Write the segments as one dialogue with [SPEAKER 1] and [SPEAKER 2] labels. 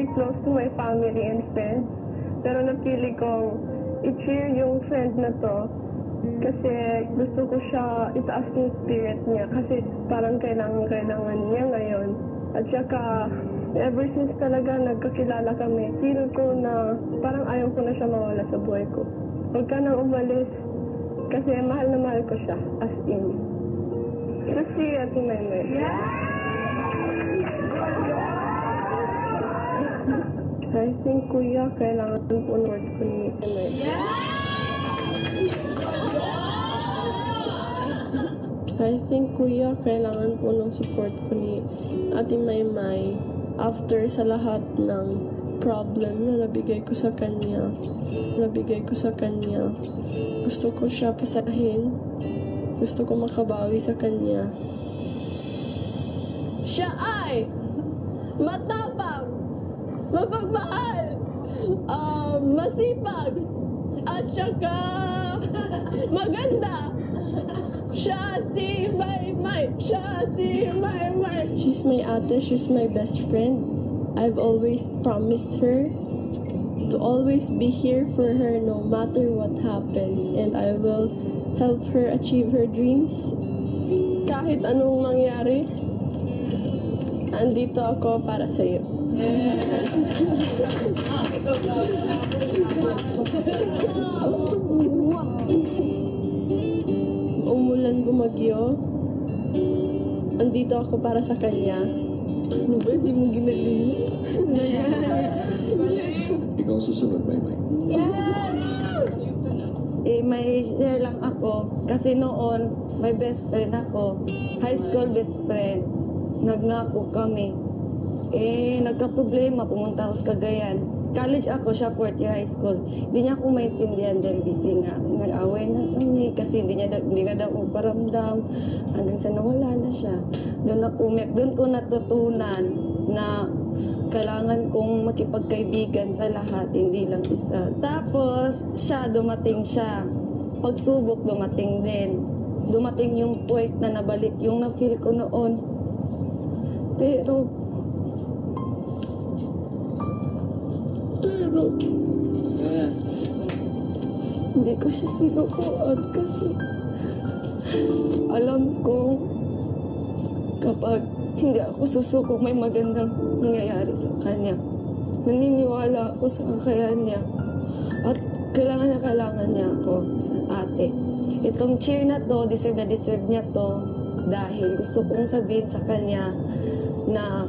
[SPEAKER 1] very close to my family and friends. Pero napili kong i-cheer yung friend na to kasi gusto ko siya itaas yung spirit niya kasi parang kailangan niya ngayon. At saka, ever since talaga nagkakilala kami, feel ko na parang ayaw ko na siya mawala sa buhay ko. Huwag ka nang umalis kasi mahal na mahal ko siya, as in. Kasi Ate Maymay. I think, Kuya, kailangan po ng word ko ni Ate Maymay. I think, Kuya, kailangan po ng support ko ni Ate Maymay after sa lahat ng problem na nabigay ko sa kanya. Gusto ko siya pasahin. Gusto ko makabawi sa kanya. Siya ay matapang, mapagmahal, masipag, at saka maganda. Siya si Maymay. She's my ate, she's my best friend. I've always promised her to always be here for her no matter what happens. And I will help her achieve her dreams. Kahit anong mangyari, andito ako para sa'yo. Umulan, bumagyo, andito ako para sa kanya. Ano ba? Hindi mo ginaling.
[SPEAKER 2] Ikaw susunod, Maymay.
[SPEAKER 3] May share lang ako. Kasi noon, may best friend ako. High school best friend. Nagnako kami. Nagka-problema. Pumunta ako sa Cagayan. College ako, siya 4th year high school. Hindi niya ako maintindihan dahil busy nga. Nag-away na kami kasi hindi na daw ako paramdam. Hanggang sa nawala na siya. Doon ko natutunan na kailangan kong makipagkaibigan sa lahat, hindi lang isa. Tapos, dumating siya. Pagsubok, dumating din. Dumating yung point na nabalik yung na-feel ko noon. Pero, hindi ko siya sinukuan kasi alam ko kapag hindi ako susuko, may magandang nangyayari sa kanya. Naniniwala ako sa kakayahan niya at kailangan niya ako sa ate. Itong cheer na to, deserve niya to dahil gusto kong sabihin sa kanya na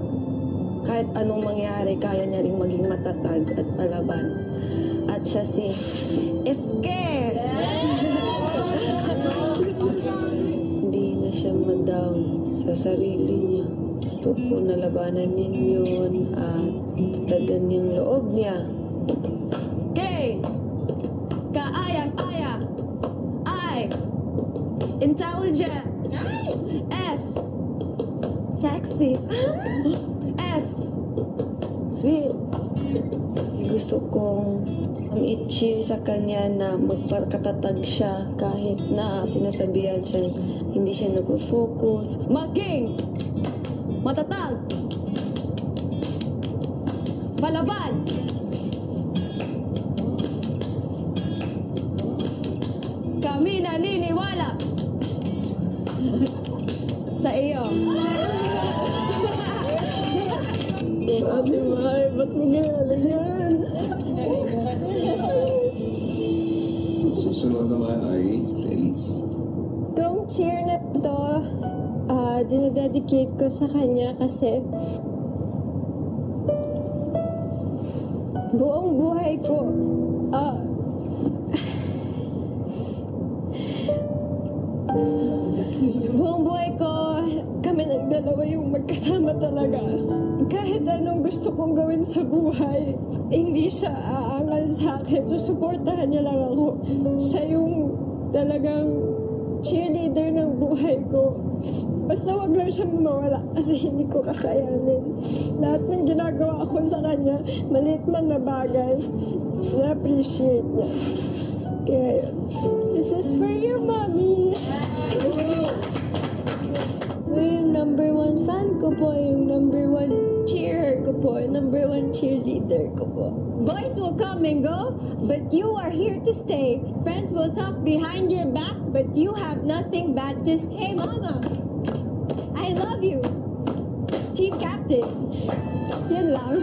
[SPEAKER 3] kahit anong mangyari, kaya niya rin maging matatag at palaban. At siya si Eske! Hindi na siya ma-down sa sarili niya. Gusto ko na labanan din yun at tatagan yung loob niya. K! Kaayang-aya! I! Intelligent! S! Sexy! S! Sweet! Gusto kong i-cheer sa kanya na magpakatatag siya kahit na sinasabihan siya hindi siya nag-focus. Maging matatag! Palaban! Kami naniniwala sa iyo. Ate May, ba't mo ginagawa yan?
[SPEAKER 2] Susunod naman ay si Elise.
[SPEAKER 1] Itong cheer na ito, dinededicate ko sa kanya kasi buong buhay ko, kami nagdalawa yung magkasama talaga. Kahit anong gusto kong gawin sa buhay, hindi siya aangal sa akin. Susuportahan niya lang ako. Siya yung talagang cheerleader ng buhay ko. Basta wag lang siya mawala kasi hindi ko kakayanin. Lahat ng ginagawa ko sa kanya, maliit man na bagay, na-appreciate niya. Kaya, this is for you, Mommy! Ayun na.
[SPEAKER 3] number one fan ko po, yung number one cheerer ko po, number one cheerleader ko po. Boys will come and go, but you are here to stay. Friends will talk behind your back, but you have nothing bad to say. Hey, Mama, I love you. Team captain. Yan lang.